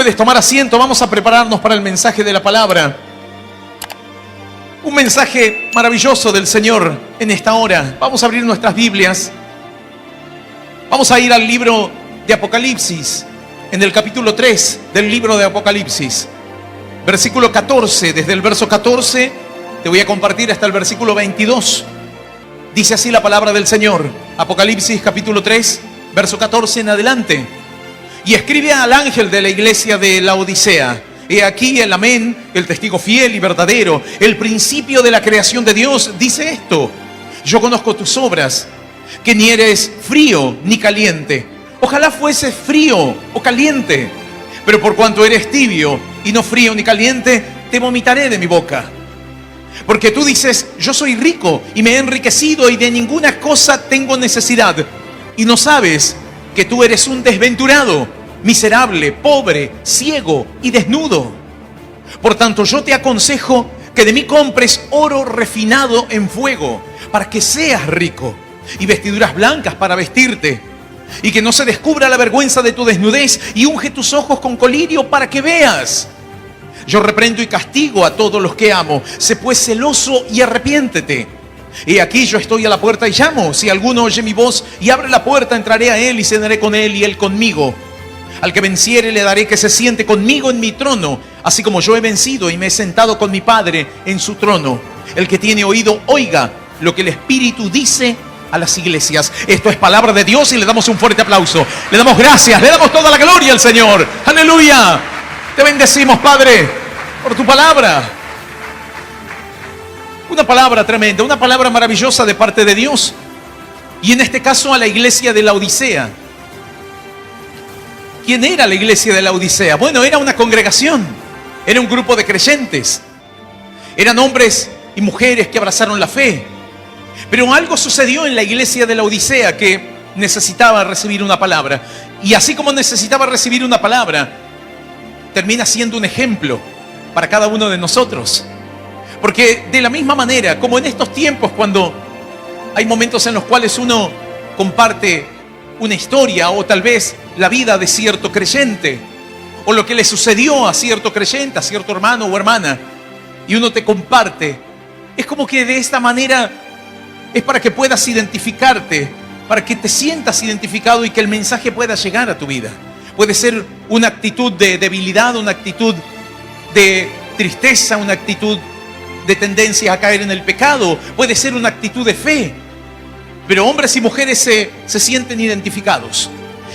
Puedes tomar asiento, vamos a prepararnos para el mensaje de la palabra. Un mensaje maravilloso del Señor en esta hora. Vamos a abrir nuestras Biblias. Vamos a ir al libro de Apocalipsis, en el capítulo 3 del libro de Apocalipsis. Versículo 14, desde el verso 14 te voy a compartir hasta el versículo 22. Dice así la palabra del Señor. Apocalipsis capítulo 3, verso 14 en adelante. Y escribe al ángel de la iglesia de Laodicea: he aquí el amén, el testigo fiel y verdadero, el principio de la creación de Dios, dice esto: yo conozco tus obras, que ni eres frío ni caliente. Ojalá fuese frío o caliente, pero por cuanto eres tibio y no frío ni caliente, te vomitaré de mi boca. Porque tú dices: yo soy rico y me he enriquecido y de ninguna cosa tengo necesidad, y no sabes que tú eres un desventurado, miserable, pobre, ciego y desnudo. Por tanto, yo te aconsejo que de mí compres oro refinado en fuego, para que seas rico, y vestiduras blancas para vestirte, y que no se descubra la vergüenza de tu desnudez, y unge tus ojos con colirio para que veas. Yo reprendo y castigo a todos los que amo. Sé pues celoso y arrepiéntete. He aquí yo estoy a la puerta y llamo. Si alguno oye mi voz y abre la puerta, entraré a él y cenaré con él y él conmigo. Al que venciere le daré que se siente conmigo en mi trono, así como yo he vencido y me he sentado con mi Padre en su trono. El que tiene oído, oiga lo que el Espíritu dice a las iglesias. Esto es palabra de Dios y le damos un fuerte aplauso. Le damos gracias, le damos toda la gloria al Señor. ¡Aleluya! Te bendecimos, Padre, por tu palabra. Una palabra tremenda, una palabra maravillosa de parte de Dios. Y en este caso a la iglesia de Laodicea. ¿Quién era la iglesia de Laodicea? Bueno, era una congregación, era un grupo de creyentes. Eran hombres y mujeres que abrazaron la fe. Pero algo sucedió en la iglesia de Laodicea que necesitaba recibir una palabra. Y así como necesitaba recibir una palabra, termina siendo un ejemplo para cada uno de nosotros. Porque de la misma manera, como en estos tiempos, cuando hay momentos en los cuales uno comparte una historia o tal vez la vida de cierto creyente, o lo que le sucedió a cierto creyente, a cierto hermano o hermana, y uno te comparte, es como que de esta manera es para que puedas identificarte, para que te sientas identificado y que el mensaje pueda llegar a tu vida. Puede ser una actitud de debilidad, una actitud de tristeza, una actitud de tendencia a caer en el pecado. Puede ser una actitud de fe. Pero hombres y mujeres se sienten identificados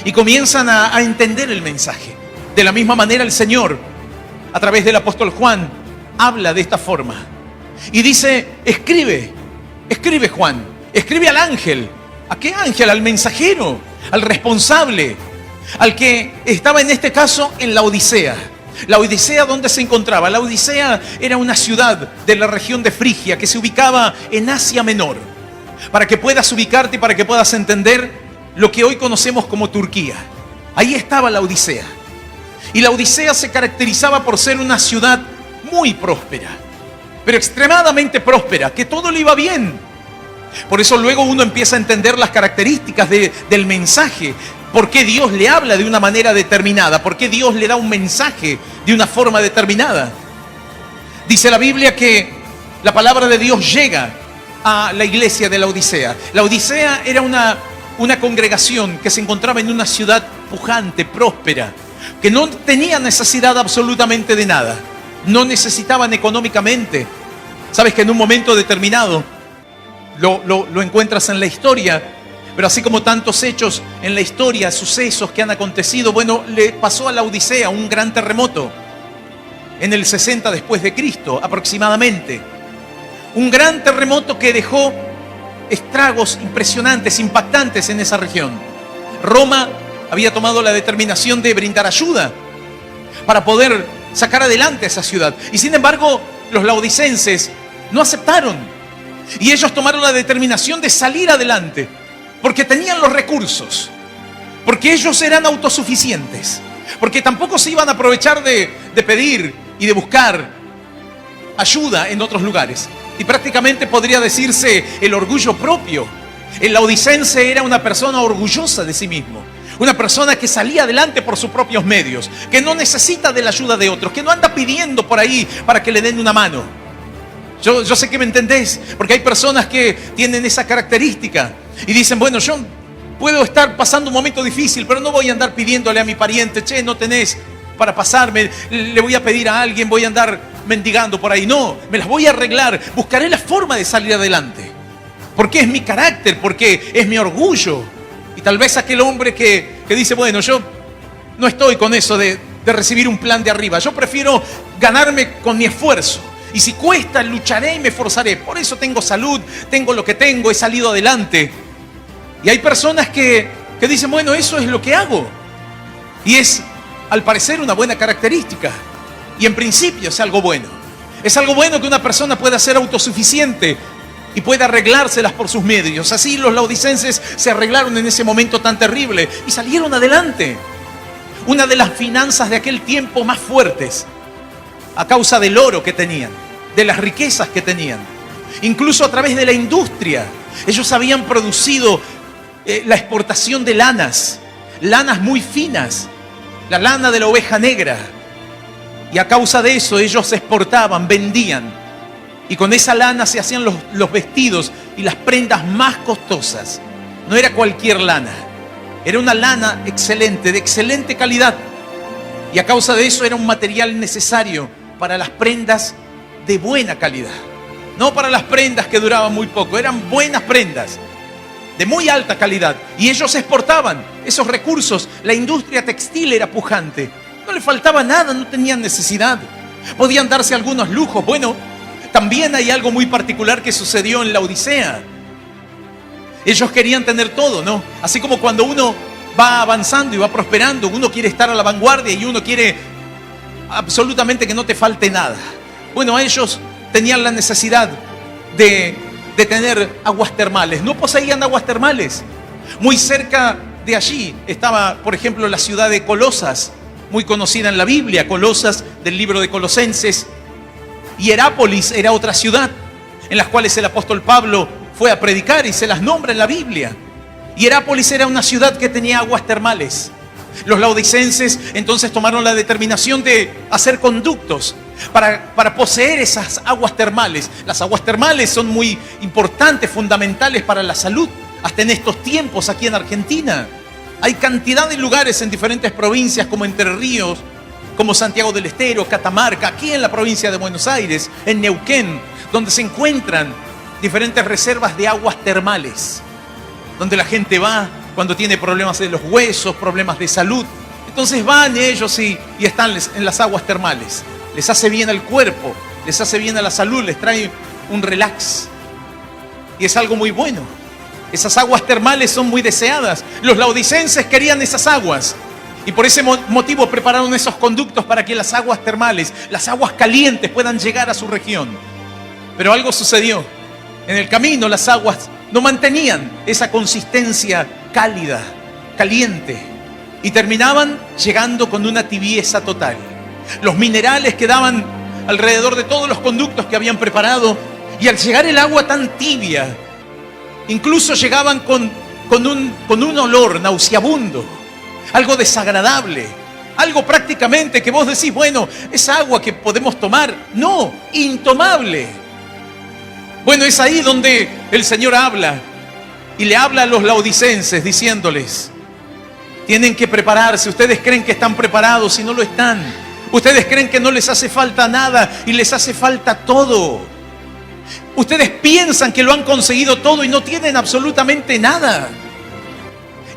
y comienzan a entender el mensaje. De la misma manera el Señor, a través del apóstol Juan, habla de esta forma. Y dice: escribe Juan, escribe al ángel. ¿A qué ángel? Al mensajero, al responsable, al que estaba en este caso en la Odisea. La Odisea, ¿dónde se encontraba? La Odisea era una ciudad de la región de Frigia que se ubicaba en Asia Menor. Para que puedas ubicarte y para que puedas entender lo que hoy conocemos como Turquía. Ahí estaba la Odisea. Y la Odisea se caracterizaba por ser una ciudad muy próspera, pero extremadamente próspera, que todo le iba bien. Por eso luego uno empieza a entender las características del mensaje. ¿Por qué Dios le habla de una manera determinada? ¿Por qué Dios le da un mensaje de una forma determinada? Dice la Biblia que la palabra de Dios llega a la iglesia de la Odisea. La Odisea era una congregación que se encontraba en una ciudad pujante, próspera, que no tenía necesidad absolutamente de nada. No necesitaban económicamente. Sabes que en un momento determinado lo encuentras en la historia. Pero así como tantos hechos en la historia, sucesos que han acontecido, bueno, le pasó a la Odisea un gran terremoto en el 60 después de Cristo, aproximadamente. Un gran terremoto que dejó estragos impresionantes, impactantes en esa región. Roma había tomado la determinación de brindar ayuda para poder sacar adelante esa ciudad. Y sin embargo, los laodicenses no aceptaron. Y ellos tomaron la determinación de salir adelante. Porque tenían los recursos, porque ellos eran autosuficientes, porque tampoco se iban a aprovechar de pedir y de buscar ayuda en otros lugares. Y prácticamente podría decirse el orgullo propio. El laodicense era una persona orgullosa de sí mismo, Una persona que salía adelante por sus propios medios, que no necesita de la ayuda de otros, que no anda pidiendo por ahí para que le den una mano. Yo sé que me entendés, porque hay personas que tienen esa característica y dicen, bueno, yo puedo estar pasando un momento difícil, pero no voy a andar pidiéndole a mi pariente, che, no tenés para pasarme, le voy a pedir a alguien, voy a andar mendigando por ahí. No, me las voy a arreglar, buscaré la forma de salir adelante. Porque es mi carácter, porque es mi orgullo. Y tal vez aquel hombre que dice, bueno, yo no estoy con eso de recibir un plan de arriba. Yo prefiero ganarme con mi esfuerzo. Y si cuesta, lucharé y me esforzaré. Por eso tengo salud, tengo lo que tengo, he salido adelante. Y hay personas que dicen, bueno, eso es lo que hago. Y es, al parecer, una buena característica. Y en principio es algo bueno. Es algo bueno que una persona pueda ser autosuficiente y pueda arreglárselas por sus medios. Así los laodicenses se arreglaron en ese momento tan terrible y salieron adelante. Una de las finanzas de aquel tiempo más fuertes, a causa del oro que tenían, de las riquezas que tenían. Incluso a través de la industria. Ellos habían producido la exportación de lanas muy finas, la lana de la oveja negra. Y a causa de eso ellos exportaban, vendían. Y con esa lana se hacían los vestidos y las prendas más costosas. No era cualquier lana. Era una lana excelente, de excelente calidad. Y a causa de eso era un material necesario para las prendas de buena calidad. No para las prendas que duraban muy poco. Eran buenas prendas, de muy alta calidad. Y ellos exportaban esos recursos. La industria textil era pujante. No le faltaba nada, no tenían necesidad. Podían darse algunos lujos. Bueno, también hay algo muy particular que sucedió en la Odisea. Ellos querían tener todo, ¿no? Así como cuando uno va avanzando y va prosperando, uno quiere estar a la vanguardia y uno quiere absolutamente que no te falte nada. Bueno, ellos tenían la necesidad de tener aguas termales. No poseían aguas termales. Muy cerca de allí estaba, por ejemplo, la ciudad de Colosas, muy conocida en la Biblia, Colosas del libro de Colosenses. Y Herápolis era otra ciudad en las cuales el apóstol Pablo fue a predicar y se las nombra en la Biblia. Y Herápolis era una ciudad que tenía aguas termales. Los laodicenses entonces tomaron la determinación de hacer conductos para poseer esas aguas termales. Las aguas termales son muy importantes, fundamentales para la salud, hasta en estos tiempos aquí en Argentina. Hay cantidad de lugares en diferentes provincias como Entre Ríos, como Santiago del Estero, Catamarca, aquí en la provincia de Buenos Aires, en Neuquén, donde se encuentran diferentes reservas de aguas termales, donde la gente va cuando tiene problemas de los huesos, problemas de salud. Entonces van ellos y están en las aguas termales. Les hace bien al cuerpo, les hace bien a la salud, les trae un relax. Y es algo muy bueno. Esas aguas termales son muy deseadas. Los laodicenses querían esas aguas. Y por ese motivo prepararon esos conductos para que las aguas termales, las aguas calientes puedan llegar a su región. Pero algo sucedió. En el camino las aguas no mantenían esa consistencia cálida, caliente. Y terminaban llegando con una tibieza total. Los minerales quedaban alrededor de todos los conductos que habían preparado. Y al llegar el agua tan tibia, incluso llegaban con un olor nauseabundo. Algo desagradable, algo prácticamente que vos decís, bueno, es agua que podemos tomar. No, intomable. Bueno, es ahí donde el Señor habla y le habla a los laodicenses diciéndoles, tienen que prepararse. Ustedes creen que están preparados y no lo están. Ustedes creen que no les hace falta nada y les hace falta todo. Ustedes piensan que lo han conseguido todo y no tienen absolutamente nada.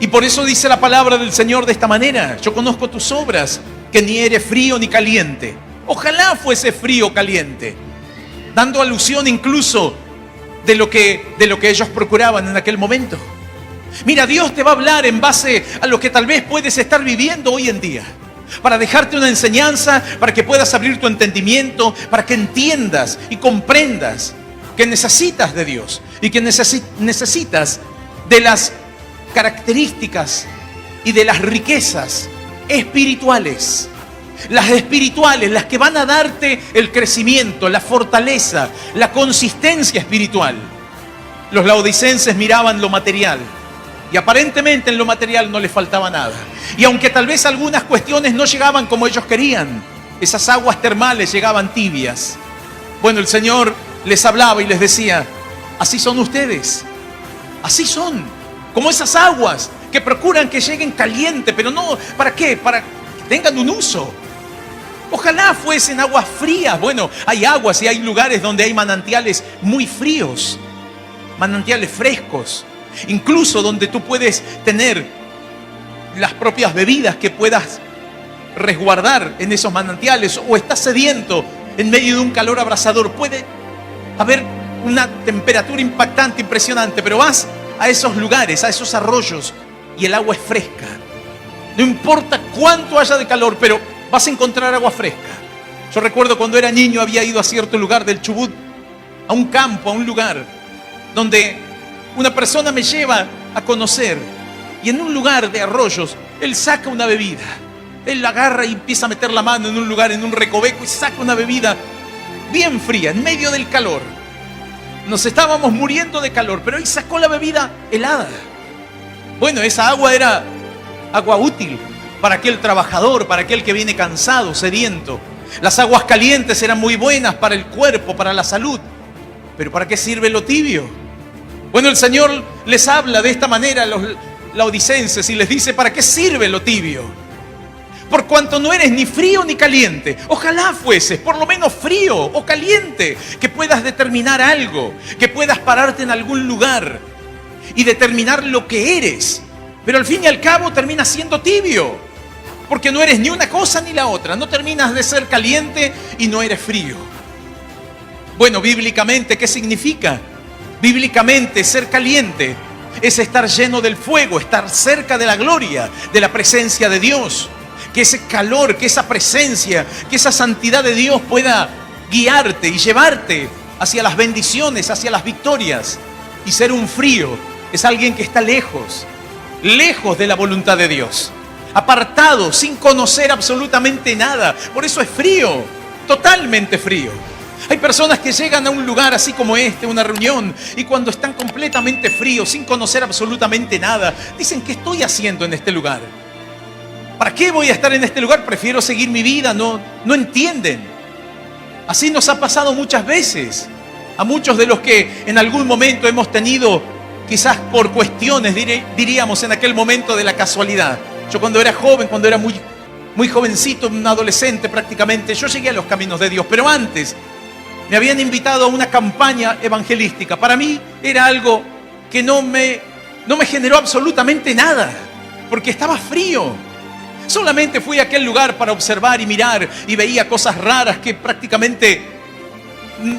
Y por eso dice la palabra del Señor de esta manera: yo conozco tus obras, que ni eres frío ni caliente. Ojalá fuese frío o caliente, dando alusión incluso de lo que ellos procuraban en aquel momento. Mira, Dios te va a hablar en base a lo que tal vez puedes estar viviendo hoy en día, para dejarte una enseñanza, para que puedas abrir tu entendimiento, para que entiendas y comprendas que necesitas de Dios y que necesitas de las características y de las riquezas espirituales. Las espirituales, las que van a darte el crecimiento, la fortaleza, la consistencia espiritual. Los laodicenses miraban lo material, Y aparentemente en lo material no les faltaba nada. Y aunque tal vez algunas cuestiones no llegaban como ellos querían, esas aguas termales llegaban tibias. Bueno, el Señor les hablaba y les decía, así son ustedes. Así son. Como esas aguas que procuran que lleguen caliente, pero no, ¿para qué? Para que tengan un uso. Ojalá fuesen aguas frías. Bueno, hay aguas y hay lugares donde hay manantiales muy fríos, manantiales frescos, incluso donde tú puedes tener las propias bebidas que puedas resguardar en esos manantiales, o estás sediento en medio de un calor abrasador. Puede haber una temperatura impactante, impresionante, pero vas a esos lugares, a esos arroyos, y el agua es fresca. No importa cuánto haya de calor, pero vas a encontrar agua fresca. Yo recuerdo cuando era niño había ido a cierto lugar del Chubut, a un campo, a un lugar, donde una persona me lleva a conocer, y en un lugar de arroyos, él saca una bebida. Él la agarra y empieza a meter la mano en un lugar, en un recoveco, y saca una bebida bien fría, en medio del calor. Nos estábamos muriendo de calor, pero él sacó la bebida helada. Bueno, esa agua era agua útil para aquel trabajador, para aquel que viene cansado, sediento. Las aguas calientes eran muy buenas para el cuerpo, para la salud. Pero ¿para qué sirve lo tibio? Bueno, el Señor les habla de esta manera a los laodicenses y les dice, ¿para qué sirve lo tibio? Por cuanto no eres ni frío ni caliente. Ojalá fueses por lo menos frío o caliente, que puedas determinar algo, que puedas pararte en algún lugar y determinar lo que eres. Pero al fin y al cabo terminas siendo tibio, porque no eres ni una cosa ni la otra. No terminas de ser caliente y no eres frío. Bueno, bíblicamente, ¿qué significa? Bíblicamente, ser caliente es estar lleno del fuego, estar cerca de la gloria, de la presencia de Dios. Que ese calor, que esa presencia, que esa santidad de Dios pueda guiarte y llevarte hacia las bendiciones, hacia las victorias. Y ser un frío es alguien que está lejos, lejos de la voluntad de Dios, apartado, sin conocer absolutamente nada. Por eso es frío, totalmente frío. Hay personas que llegan a un lugar así como este, una reunión, y cuando están completamente fríos, sin conocer absolutamente nada, dicen, ¿qué estoy haciendo en este lugar? ¿Para qué voy a estar en este lugar? Prefiero seguir mi vida. No entienden. Así nos ha pasado muchas veces. A muchos de los que en algún momento hemos tenido, quizás por cuestiones, diríamos en aquel momento de la casualidad. Yo cuando era joven, cuando era muy jovencito, un adolescente prácticamente, yo llegué a los caminos de Dios. Pero antes me habían invitado a una campaña evangelística. Para mí era algo que no me generó absolutamente nada, porque estaba frío. Solamente fui a aquel lugar para observar y mirar, y veía cosas raras que prácticamente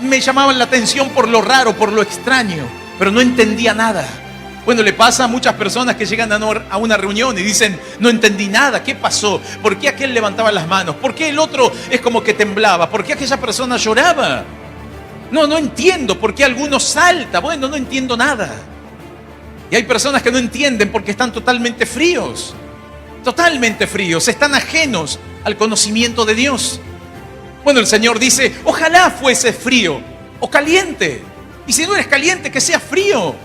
me llamaban la atención por lo raro, por lo extraño, pero no entendía nada. Bueno, le pasa a muchas personas que llegan a una reunión y dicen, no entendí nada, ¿qué pasó? ¿Por qué aquel levantaba las manos? ¿Por qué el otro es como que temblaba? ¿Por qué aquella persona lloraba? No entiendo. ¿Por qué alguno salta? Bueno, no entiendo nada. Y hay personas que no entienden porque están totalmente fríos. Totalmente fríos, están ajenos al conocimiento de Dios. Bueno, el Señor dice, ojalá fuese frío o caliente. Y si no eres caliente, que seas frío.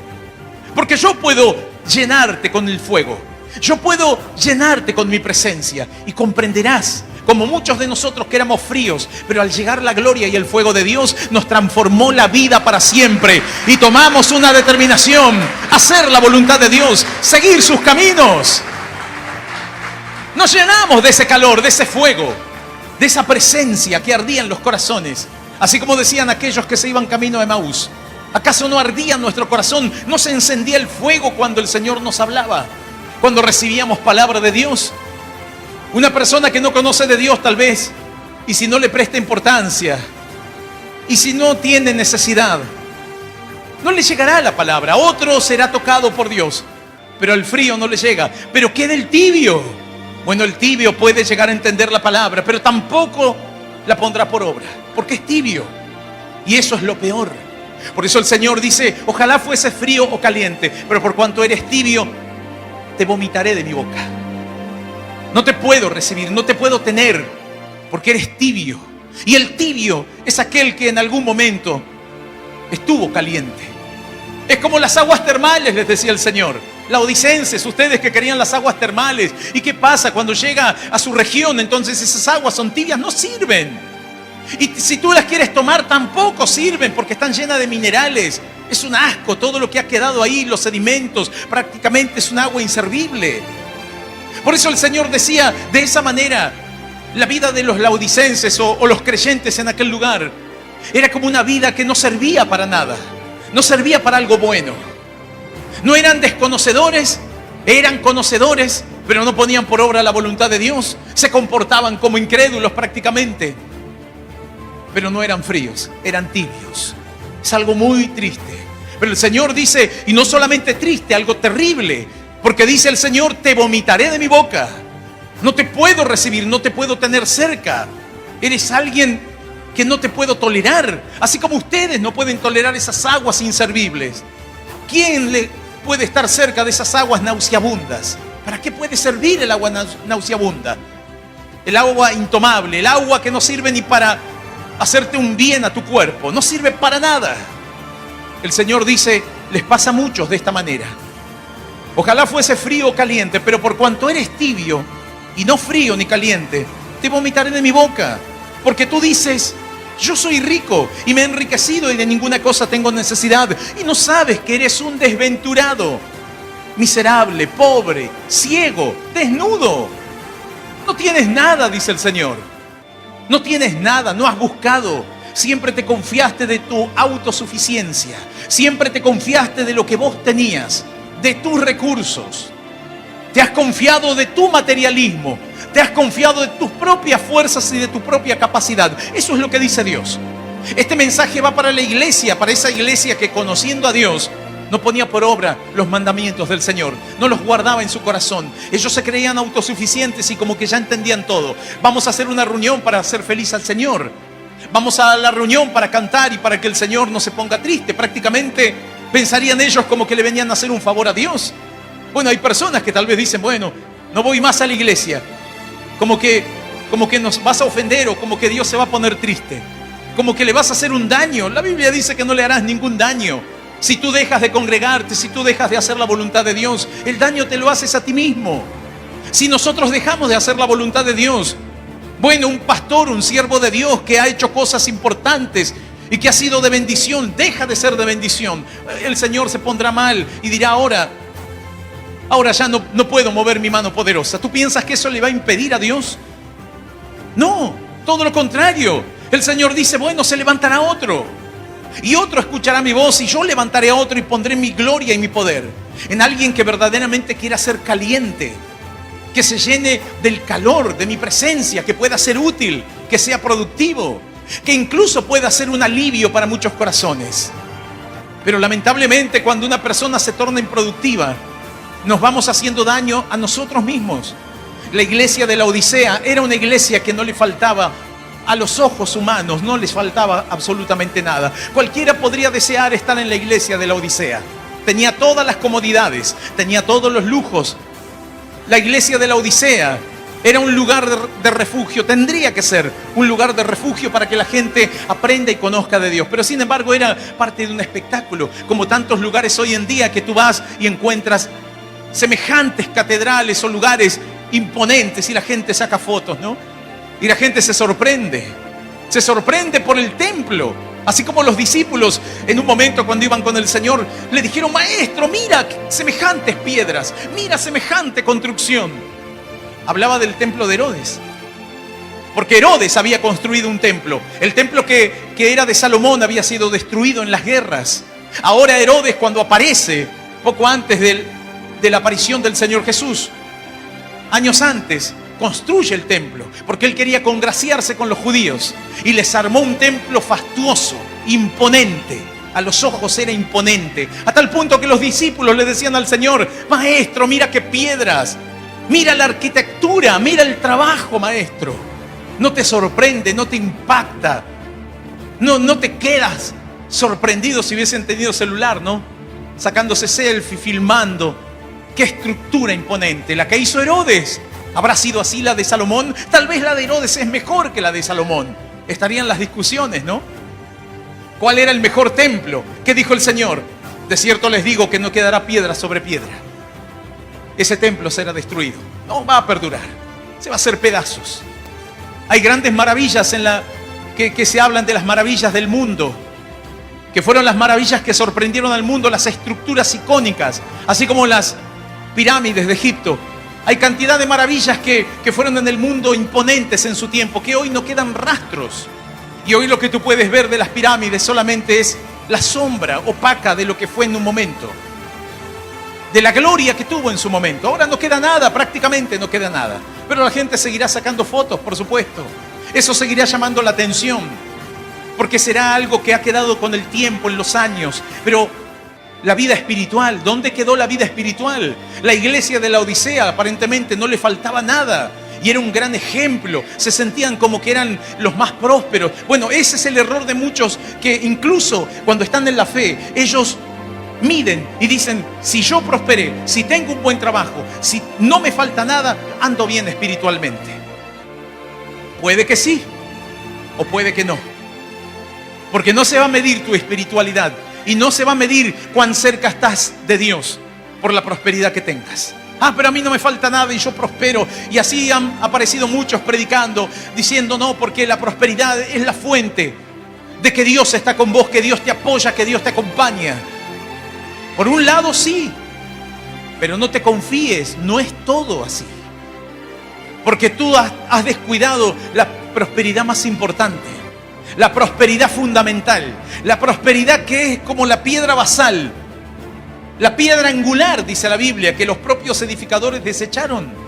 Porque yo puedo llenarte con el fuego. Yo puedo llenarte con mi presencia. Y comprenderás, como muchos de nosotros que éramos fríos, pero al llegar la gloria y el fuego de Dios, nos transformó la vida para siempre. Y tomamos una determinación, hacer la voluntad de Dios, seguir sus caminos. Nos llenamos de ese calor, de ese fuego, de esa presencia que ardía en los corazones. Así como decían aquellos que se iban camino a Emaús. ¿Acaso no ardía en nuestro corazón? ¿No se encendía el fuego cuando el Señor nos hablaba? Cuando recibíamos palabra de Dios. Una persona que no conoce de Dios tal vez, y si no le presta importancia, y si no tiene necesidad, no le llegará la palabra. Otro será tocado por Dios, pero el frío no le llega. Pero ¿qué del tibio? Bueno, el tibio puede llegar a entender la palabra, pero tampoco la pondrá por obra, porque es tibio. Y eso es lo peor. Por eso el Señor dice, ojalá fuese frío o caliente, pero por cuanto eres tibio, te vomitaré de mi boca. No te puedo recibir, no te puedo tener, porque eres tibio. Y el tibio es aquel que en algún momento estuvo caliente. Es como las aguas termales, les decía el Señor. laodicenses, ustedes que querían las aguas termales. ¿Y qué pasa cuando llega a su región? Entonces esas aguas son tibias, no sirven. Y si tú las quieres tomar, tampoco sirven porque están llenas de minerales. Es un asco todo lo que ha quedado ahí, los sedimentos. Prácticamente es un agua inservible. Por eso el Señor decía, de esa manera, la vida de los laodicenses o los creyentes en aquel lugar era como una vida que no servía para nada. No servía para algo bueno. No eran desconocedores, eran conocedores, pero no ponían por obra la voluntad de Dios. Se comportaban como incrédulos prácticamente. Pero no eran fríos, eran tibios. Es algo muy triste. Pero el Señor dice, y no solamente triste, algo terrible. Porque dice el Señor, te vomitaré de mi boca. No te puedo recibir, no te puedo tener cerca. Eres alguien que no te puedo tolerar. Así como ustedes no pueden tolerar esas aguas inservibles. ¿Quién le puede estar cerca de esas aguas nauseabundas? ¿Para qué puede servir el agua nauseabunda? El agua intomable, el agua que no sirve ni para hacerte un bien a tu cuerpo. No sirve para nada. El Señor dice, les pasa a muchos de esta manera. Ojalá fuese frío o caliente, pero por cuanto eres tibio y no frío ni caliente, te vomitaré de mi boca. Porque tú dices, yo soy rico y me he enriquecido y de ninguna cosa tengo necesidad. Y no sabes que eres un desventurado, miserable, pobre, ciego, desnudo. No tienes nada, dice el Señor. No tienes nada, no has buscado. Siempre te confiaste de tu autosuficiencia. Siempre te confiaste de lo que vos tenías, de tus recursos. Te has confiado de tu materialismo. Te has confiado de tus propias fuerzas y de tu propia capacidad. Eso es lo que dice Dios. Este mensaje va para la iglesia, para esa iglesia que conociendo a Dios no ponía por obra los mandamientos del Señor, no los guardaba en su corazón. Ellos se creían autosuficientes y como que ya entendían todo. Vamos a hacer una reunión para hacer feliz al Señor. Vamos a la reunión para cantar y para que el Señor no se ponga triste. Prácticamente pensarían ellos como que le venían a hacer un favor a Dios. Bueno, hay personas que tal vez dicen, bueno, no voy más a la iglesia. Como que nos vas a ofender o como que Dios se va a poner triste. Como que le vas a hacer un daño. La Biblia dice que no le harás ningún daño. Si tú dejas de congregarte, si tú dejas de hacer la voluntad de Dios, el daño te lo haces a ti mismo. Si nosotros dejamos de hacer la voluntad de Dios, bueno, un pastor, un siervo de Dios que ha hecho cosas importantes y que ha sido de bendición, deja de ser de bendición. El Señor se pondrá mal y dirá, ahora ya no puedo mover mi mano poderosa. ¿Tú piensas que eso le va a impedir a Dios? No, todo lo contrario. El Señor dice, bueno, se levantará otro. Y otro escuchará mi voz y yo levantaré a otro y pondré mi gloria y mi poder en alguien que verdaderamente quiera ser caliente, que se llene del calor de mi presencia, que pueda ser útil, que sea productivo, que incluso pueda ser un alivio para muchos corazones. Pero lamentablemente cuando una persona se torna improductiva, nos vamos haciendo daño a nosotros mismos. La iglesia de la Odisea era una iglesia que no le faltaba a los ojos humanos, no les faltaba absolutamente nada. Cualquiera podría desear estar en la iglesia de la Odisea. Tenía todas las comodidades, tenía todos los lujos. La iglesia de la Odisea era un lugar de refugio, tendría que ser un lugar de refugio para que la gente aprenda y conozca de Dios. Pero sin embargo era parte de un espectáculo, como tantos lugares hoy en día que tú vas y encuentras semejantes catedrales o lugares imponentes y la gente saca fotos, ¿no? Y la gente se sorprende por el templo. Así como los discípulos en un momento cuando iban con el Señor le dijeron, maestro, mira semejantes piedras, mira semejante construcción. Hablaba del templo de Herodes. Porque Herodes había construido un templo. El templo que era de Salomón había sido destruido en las guerras. Ahora Herodes, cuando aparece, poco antes de la aparición del Señor Jesús, años antes, construye el templo, porque él quería congraciarse con los judíos y les armó un templo fastuoso, imponente. A los ojos era imponente, a tal punto que los discípulos le decían al Señor, maestro, mira qué piedras, mira la arquitectura, mira el trabajo, maestro. ¿No te sorprende, no te impacta? No te quedas sorprendido si hubiesen tenido celular, ¿no? Sacándose selfie, filmando. Qué estructura imponente, la que hizo Herodes. ¿Habrá sido así la de Salomón? Tal vez la de Herodes es mejor que la de Salomón. Estarían las discusiones, ¿no? ¿Cuál era el mejor templo? ¿Qué dijo el Señor? De cierto les digo que no quedará piedra sobre piedra. ese templo será destruido. No va a perdurar. Se va a hacer pedazos. Hay grandes maravillas que se hablan de las maravillas del mundo, que fueron las maravillas que sorprendieron al mundo, las estructuras icónicas, así como las pirámides de Egipto. Hay cantidad de maravillas que fueron en el mundo imponentes en su tiempo, que hoy no quedan rastros. Y hoy lo que tú puedes ver de las pirámides solamente es la sombra opaca de lo que fue en un momento, de la gloria que tuvo en su momento. Ahora no queda nada, prácticamente no queda nada. Pero la gente seguirá sacando fotos, por supuesto. Eso seguirá llamando la atención, porque será algo que ha quedado con el tiempo, en los años. Pero la vida espiritual, ¿dónde quedó la vida espiritual? La iglesia de la Odisea aparentemente no le faltaba nada. Y era un gran ejemplo, se sentían como que eran los más prósperos. Bueno, ese es el error de muchos, que incluso cuando están en la fe, ellos miden y dicen: si yo prosperé, si tengo un buen trabajo, si no me falta nada, ando bien espiritualmente. Puede que sí, o puede que no. Porque no se va a medir tu espiritualidad y no se va a medir cuán cerca estás de Dios por la prosperidad que tengas. Pero a mí no me falta nada y yo prospero. Y así han aparecido muchos predicando, diciendo: no, porque la prosperidad es la fuente de que Dios está con vos, que Dios te apoya, que Dios te acompaña. Por un lado sí, pero no te confíes, no es todo así. Porque tú has descuidado la prosperidad más importante, la prosperidad fundamental, la prosperidad que es como la piedra basal, la piedra angular, dice la Biblia, que los propios edificadores desecharon.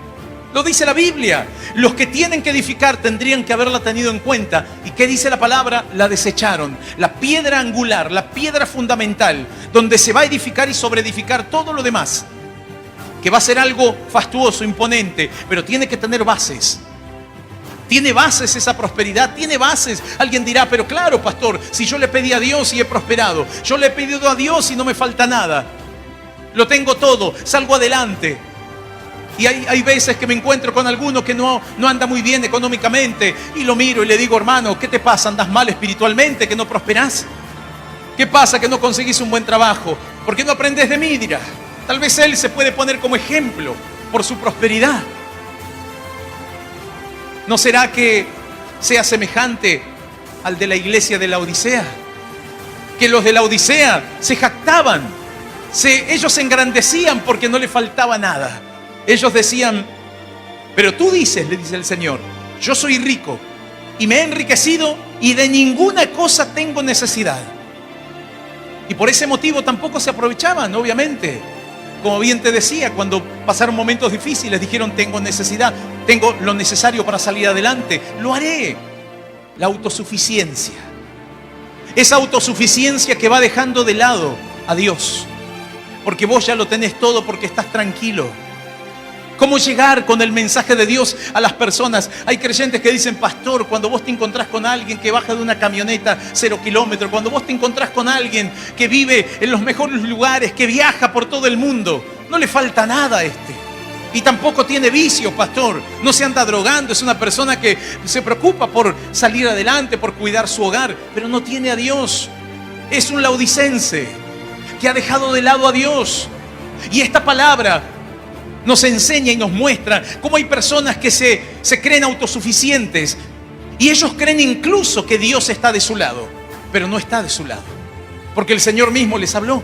Lo dice la Biblia. Los que tienen que edificar tendrían que haberla tenido en cuenta. ¿Y qué dice la palabra? La desecharon. La piedra angular, la piedra fundamental, donde se va a edificar y sobreedificar todo lo demás, que va a ser algo fastuoso, imponente, pero tiene que tener bases. Tiene bases esa prosperidad, tiene bases. Alguien dirá: pero claro, pastor, si yo le pedí a Dios y he prosperado, yo le he pedido a Dios y no me falta nada, lo tengo todo, salgo adelante. Y hay veces que me encuentro con alguno que no anda muy bien económicamente, y lo miro y le digo: hermano, ¿qué te pasa? ¿Andas mal espiritualmente, que no prosperás? ¿Qué pasa que no conseguís un buen trabajo? ¿Por qué no aprendes de mí?, dirá. Tal vez él se puede poner como ejemplo por su prosperidad. ¿No será que sea semejante al de la iglesia de la Odisea? Que los de la Odisea se jactaban, ellos se engrandecían porque no le faltaba nada. Ellos decían: pero tú dices, le dice el Señor, yo soy rico y me he enriquecido y de ninguna cosa tengo necesidad. Y por ese motivo tampoco se aprovechaban, obviamente. Como bien te decía, cuando pasaron momentos difíciles, dijeron: tengo necesidad, tengo lo necesario para salir adelante, lo haré. La autosuficiencia. Esa autosuficiencia que va dejando de lado a Dios, porque vos ya lo tenés todo, porque estás tranquilo. ¿Cómo llegar con el mensaje de Dios a las personas? Hay creyentes que dicen: pastor, cuando vos te encontrás con alguien que baja de una camioneta 0 kilómetros, cuando vos te encontrás con alguien que vive en los mejores lugares, que viaja por todo el mundo, no le falta nada a este. Y tampoco tiene vicios, pastor. No se anda drogando, es una persona que se preocupa por salir adelante, por cuidar su hogar, pero no tiene a Dios. Es un laodicense que ha dejado de lado a Dios. Y esta palabra nos enseña y nos muestra cómo hay personas que se creen autosuficientes, y ellos creen incluso que Dios está de su lado, pero no está de su lado, porque el Señor mismo les habló.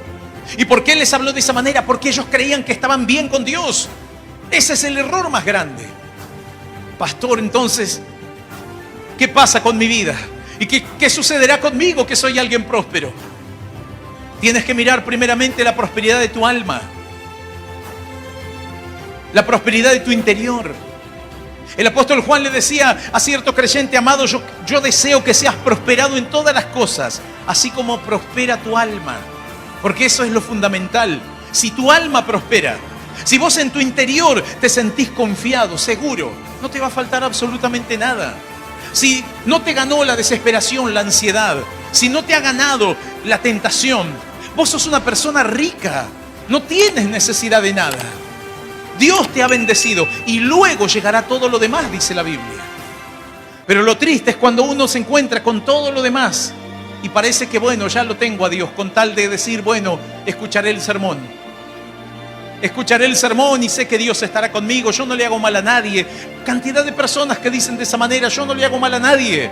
¿Y por qué les habló de esa manera? Porque ellos creían que estaban bien con Dios. Ese es el error más grande. Pastor, entonces, ¿qué pasa con mi vida? ¿Y qué sucederá conmigo que soy alguien próspero? Tienes que mirar primeramente la prosperidad de tu alma, la prosperidad de tu interior. El apóstol Juan le decía a cierto creyente: amado, yo deseo que seas prosperado en todas las cosas, así como prospera tu alma. Porque eso es lo fundamental. Si tu alma prospera, si vos en tu interior te sentís confiado, seguro, no te va a faltar absolutamente nada. Si no te ganó la desesperación, la ansiedad, si no te ha ganado la tentación, vos sos una persona rica, no tienes necesidad de nada. Dios te ha bendecido y luego llegará todo lo demás, dice la Biblia. Pero lo triste es cuando uno se encuentra con todo lo demás y parece que, bueno, ya lo tengo a Dios, con tal de decir: bueno, escucharé el sermón. escucharé el sermón y sé que Dios estará conmigo, yo no le hago mal a nadie. Cantidad de personas que dicen de esa manera, yo no le hago mal a nadie.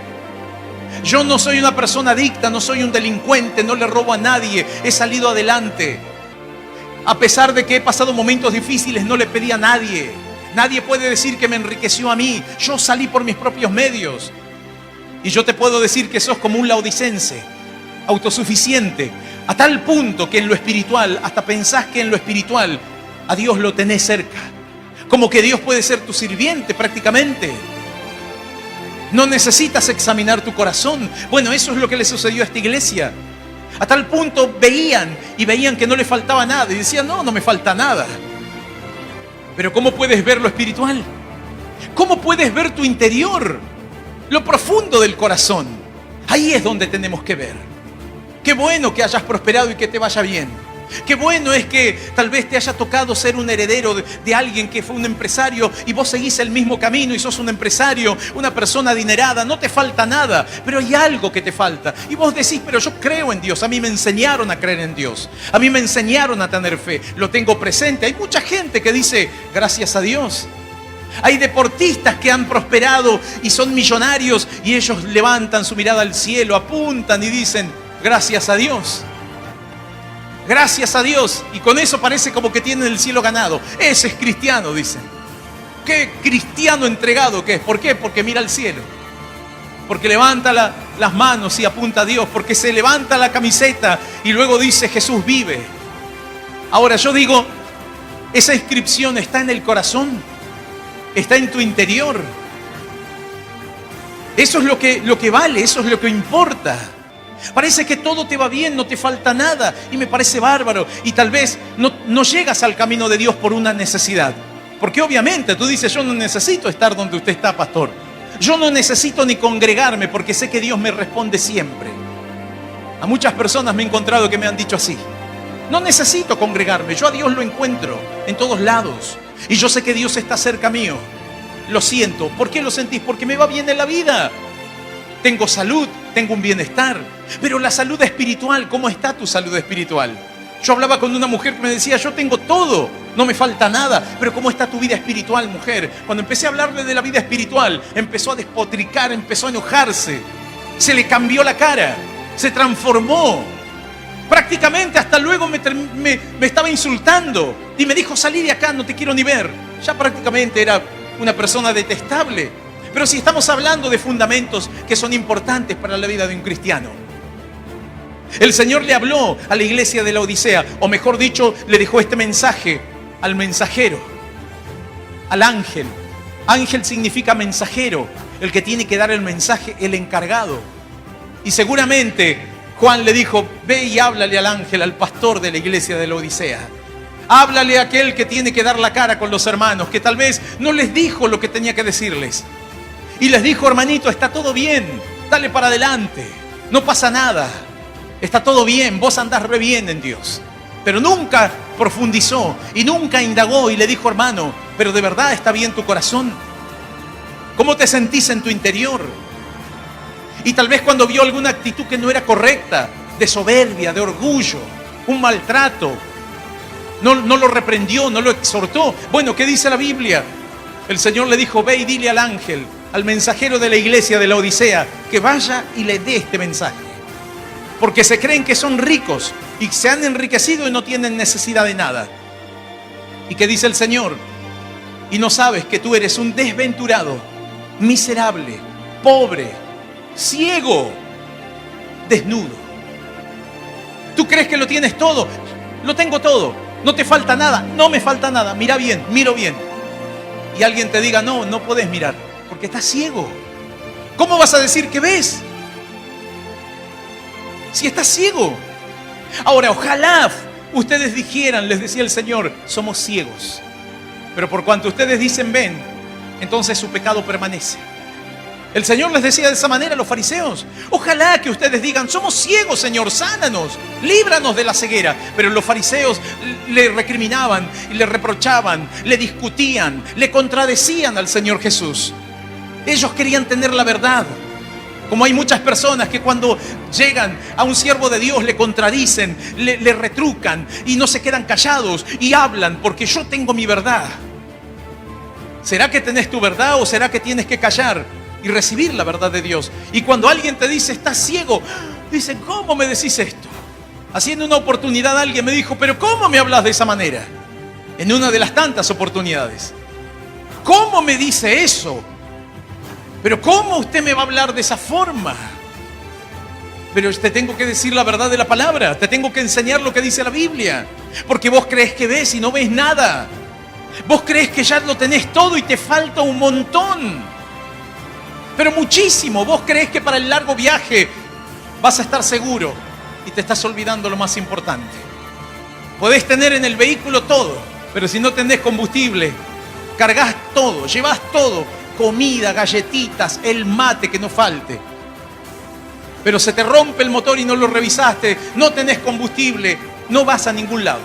Yo no soy una persona adicta, no soy un delincuente, no le robo a nadie, he salido adelante. A pesar de que he pasado momentos difíciles, no le pedí a nadie. Nadie puede decir que me enriqueció a mí. Yo salí por mis propios medios. Y yo te puedo decir que sos como un laodicense, autosuficiente, a tal punto que en lo espiritual, hasta pensás que en lo espiritual a Dios lo tenés cerca. Como que Dios puede ser tu sirviente prácticamente. No necesitas examinar tu corazón. Bueno, eso es lo que le sucedió a esta iglesia. A tal punto veían que no le faltaba nada. Y decían, no me falta nada. Pero ¿cómo puedes ver lo espiritual? ¿Cómo puedes ver tu interior? Lo profundo del corazón. Ahí es donde tenemos que ver. Qué bueno que hayas prosperado y que te vaya bien. Qué bueno es que tal vez te haya tocado ser un heredero de alguien que fue un empresario y vos seguís el mismo camino y sos un empresario, una persona adinerada, no te falta nada, pero hay algo que te falta. Y vos decís, pero yo creo en Dios, a mí me enseñaron a creer en Dios, a mí me enseñaron a tener fe, lo tengo presente. Hay mucha gente que dice, gracias a Dios. Hay deportistas que han prosperado y son millonarios y ellos levantan su mirada al cielo, apuntan y dicen, gracias a Dios. Gracias a Dios. Y con eso parece como que tienen el cielo ganado. Ese es cristiano, dicen. Qué cristiano entregado que es. ¿Por qué? Porque mira al cielo. Porque levanta las manos y apunta a Dios. Porque se levanta la camiseta y luego dice Jesús vive. Ahora yo digo, esa inscripción está en el corazón. Está en tu interior. Eso es lo que vale, eso es lo que importa. Parece que todo te va bien, no te falta nada y me parece bárbaro. Y tal vez no llegas al camino de Dios por una necesidad. Porque obviamente tú dices, yo no necesito estar donde usted está, pastor. Yo no necesito ni congregarme porque sé que Dios me responde siempre. A muchas personas me he encontrado que me han dicho así. No necesito congregarme, yo a Dios lo encuentro en todos lados. Y yo sé que Dios está cerca mío. Lo siento. ¿Por qué lo sentís? Porque me va bien en la vida. Tengo salud, tengo un bienestar. Pero la salud espiritual, ¿cómo está tu salud espiritual? Yo hablaba con una mujer que me decía, yo tengo todo, no me falta nada. Pero ¿cómo está tu vida espiritual, mujer? Cuando empecé a hablarle de la vida espiritual, empezó a despotricar, empezó a enojarse. Se le cambió la cara, se transformó. Prácticamente hasta luego me estaba insultando. Y me dijo, salí de acá, no te quiero ni ver. Ya prácticamente era una persona detestable. Pero si estamos hablando de fundamentos que son importantes para la vida de un cristiano. El Señor le habló a la iglesia de Laodicea, o mejor dicho, le dejó este mensaje al mensajero, al ángel. Ángel significa mensajero, el que tiene que dar el mensaje, el encargado. Y seguramente Juan le dijo, ve y háblale al ángel, al pastor de la iglesia de Laodicea. Háblale a aquel que tiene que dar la cara con los hermanos, que tal vez no les dijo lo que tenía que decirles. Y les dijo, hermanito, está todo bien, dale para adelante, no pasa nada, está todo bien, vos andás re bien en Dios. Pero nunca profundizó y nunca indagó y le dijo, hermano, pero de verdad está bien tu corazón. ¿Cómo te sentís en tu interior? Y tal vez cuando vio alguna actitud que no era correcta, de soberbia, de orgullo, un maltrato, no lo reprendió, no lo exhortó. Bueno, ¿qué dice la Biblia? El Señor le dijo, ve y dile al ángel, al mensajero de la iglesia de Laodicea, que vaya y le dé este mensaje. Porque se creen que son ricos y se han enriquecido y no tienen necesidad de nada. ¿Y qué dice el Señor? Y no sabes que tú eres un desventurado, miserable, pobre, ciego, desnudo. ¿Tú crees que lo tienes todo? Lo tengo todo. No te falta nada. No me falta nada. Mira bien, miro bien. Y alguien te diga, no podés mirar, porque estás ciego. ¿Cómo vas a decir que ves? Si estás ciego. Ahora, ojalá ustedes dijeran, les decía el Señor, somos ciegos. Pero por cuanto ustedes dicen ven, entonces su pecado permanece. El Señor les decía de esa manera a los fariseos. Ojalá que ustedes digan, somos ciegos, Señor, sánanos, líbranos de la ceguera. Pero los fariseos le recriminaban y le reprochaban, le discutían, le contradecían al Señor Jesús. Ellos querían tener la verdad. Como hay muchas personas que cuando llegan a un siervo de Dios le contradicen, le retrucan y no se quedan callados y hablan porque yo tengo mi verdad. ¿Será que tenés tu verdad o será que tienes que callar y recibir la verdad de Dios? Y cuando alguien te dice, estás ciego, dicen, ¿cómo me decís esto? Haciendo una oportunidad alguien me dijo, pero ¿cómo me hablas de esa manera? En una de las tantas oportunidades. ¿Cómo me dice eso? Pero ¿cómo usted me va a hablar de esa forma? Pero te tengo que decir la verdad de la palabra. Te tengo que enseñar lo que dice la Biblia. Porque vos crees que ves y no ves nada. Vos crees que ya lo tenés todo y te falta un montón. Pero muchísimo. Vos crees que para el largo viaje vas a estar seguro y te estás olvidando lo más importante. Podés tener en el vehículo todo, pero si no tenés combustible, cargás todo, llevás todo. Comida, galletitas, el mate que no falte. Pero se te rompe el motor y no lo revisaste, no tenés combustible, no vas a ningún lado.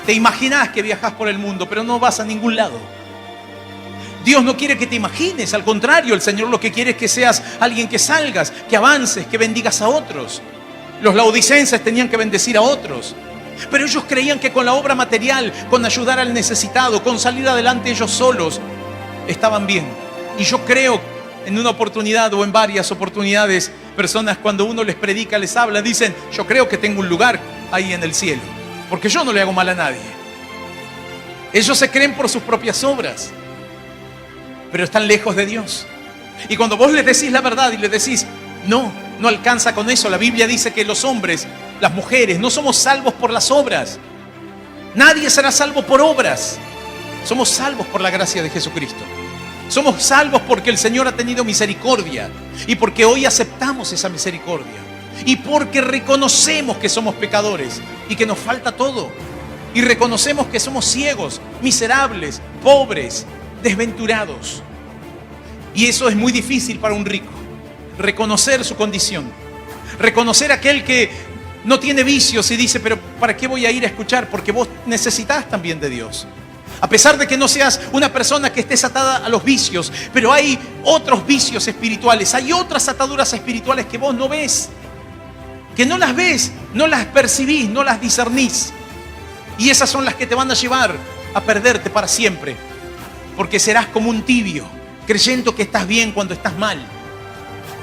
Te imaginás que viajás por el mundo, pero no vas a ningún lado. Dios no quiere que te imagines, al contrario, el Señor lo que quiere es que seas alguien que salgas, que avances, que bendigas a otros. Los laodicenses tenían que bendecir a otros. Pero ellos creían que con la obra material, con ayudar al necesitado, con salir adelante ellos solos, estaban bien. Y yo creo en una oportunidad o en varias oportunidades, personas cuando uno les predica, les habla, dicen, yo creo que tengo un lugar ahí en el cielo, porque yo no le hago mal a nadie. Ellos se creen por sus propias obras, pero están lejos de Dios. Y cuando vos les decís la verdad y les decís, no alcanza con eso. La Biblia dice que los hombres, las mujeres, no somos salvos por las obras. Nadie será salvo por obras. Somos salvos por la gracia de Jesucristo. Somos salvos porque el Señor ha tenido misericordia y porque hoy aceptamos esa misericordia y porque reconocemos que somos pecadores y que nos falta todo y reconocemos que somos ciegos, miserables, pobres, desventurados. Y eso es muy difícil para un rico, reconocer su condición, reconocer aquel que no tiene vicios y dice, pero ¿para qué voy a ir a escuchar? Porque vos necesitás también de Dios. A pesar de que no seas una persona que estés atada a los vicios, pero hay otros vicios espirituales, hay otras ataduras espirituales que vos no ves, que no las ves, no las percibís, no las discernís. Y esas son las que te van a llevar a perderte para siempre, porque serás como un tibio, creyendo que estás bien cuando estás mal.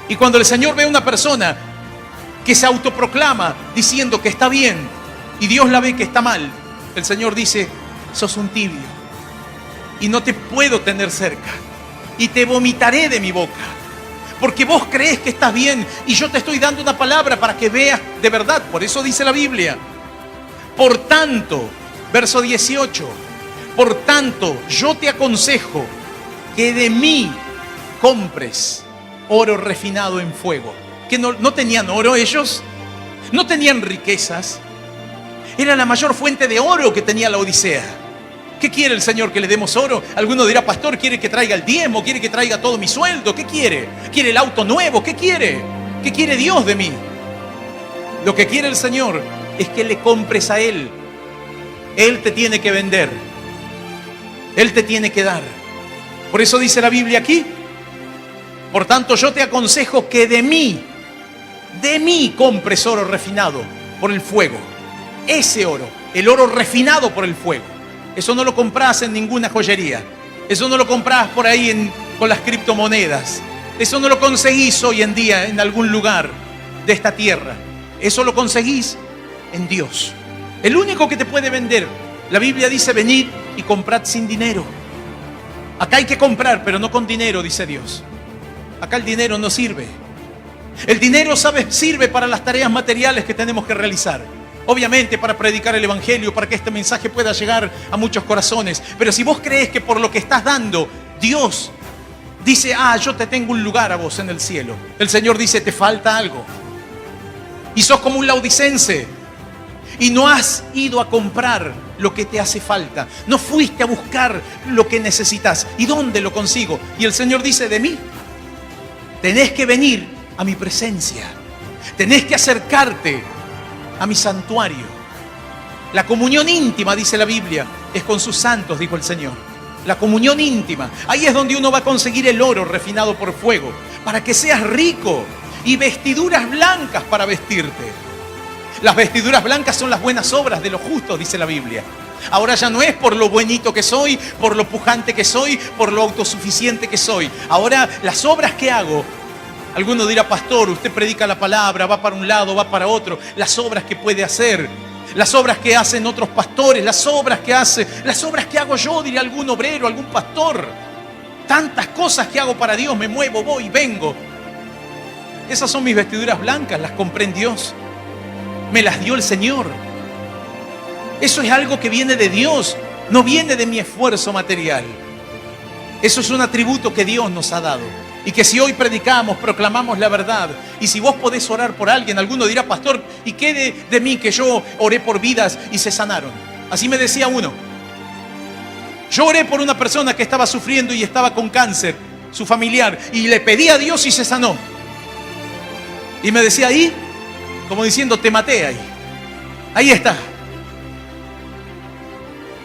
Y cuando el Señor ve a una persona que se autoproclama diciendo que está bien y Dios la ve que está mal, el Señor dice, sos un tibio y no te puedo tener cerca y te vomitaré de mi boca porque vos crees que estás bien y yo te estoy dando una palabra para que veas de verdad. Por eso dice la Biblia, por tanto, verso 18, por tanto yo te aconsejo que de mí compres oro refinado en fuego. Que no tenían oro ellos, no tenían riquezas. Era la mayor fuente de oro que tenía la Odisea. ¿Qué quiere el Señor? ¿Que le demos oro? Alguno dirá, pastor, ¿quiere que traiga el diezmo? ¿Quiere que traiga todo mi sueldo? ¿Qué quiere? ¿Quiere el auto nuevo? ¿Qué quiere? ¿Qué quiere Dios de mí? Lo que quiere el Señor es que le compres a Él. Él te tiene que vender. Él te tiene que dar. Por eso dice la Biblia aquí, por tanto yo te aconsejo que de mí compres oro refinado por el fuego. Ese oro, el oro refinado por el fuego. Eso no lo compras en ninguna joyería. Eso no lo compras por ahí con las criptomonedas. Eso no lo conseguís hoy en día en algún lugar de esta tierra. Eso lo conseguís en Dios. El único que te puede vender. La Biblia dice, venid y comprad sin dinero. Acá hay que comprar, pero no con dinero, dice Dios. Acá el dinero no sirve. El dinero, sirve para las tareas materiales que tenemos que realizar. Obviamente para predicar el Evangelio, para que este mensaje pueda llegar a muchos corazones. Pero si vos crees que por lo que estás dando, Dios dice, yo te tengo un lugar a vos en el cielo. El Señor dice, te falta algo. Y sos como un laodicense. Y no has ido a comprar lo que te hace falta. No fuiste a buscar lo que necesitas. ¿Y dónde lo consigo? Y el Señor dice, de mí. Tenés que venir a mi presencia. Tenés que acercarte a mi santuario. La comunión íntima, dice la Biblia, es con sus santos, dijo el Señor. la comunión íntima. Ahí es donde uno va a conseguir el oro refinado por fuego, para que seas rico, y vestiduras blancas para vestirte. Las vestiduras blancas son las buenas obras de los justos, dice la Biblia. Ahora ya no es por lo buenito que soy, por lo pujante que soy, por lo autosuficiente que soy. Ahora las obras que hago, alguno dirá: pastor, usted predica la palabra, va para un lado, va para otro. Las obras que puede hacer, las obras que hacen otros pastores, las obras que hago yo, diría algún obrero, algún pastor. Tantas cosas que hago para Dios, me muevo, voy, vengo. Esas son mis vestiduras blancas, las compré en Dios. Me las dio el Señor. Eso es algo que viene de Dios, no viene de mi esfuerzo material. Eso es un atributo que Dios nos ha dado. Y que si hoy predicamos, proclamamos la verdad, y si vos podés orar por alguien, alguno dirá: pastor, ¿y qué de mí que yo oré por vidas y se sanaron? Así me decía uno. Yo oré por una persona que estaba sufriendo y estaba con cáncer, su familiar, y le pedí a Dios y se sanó. Y me decía ahí, como diciendo: te maté ahí. Ahí está.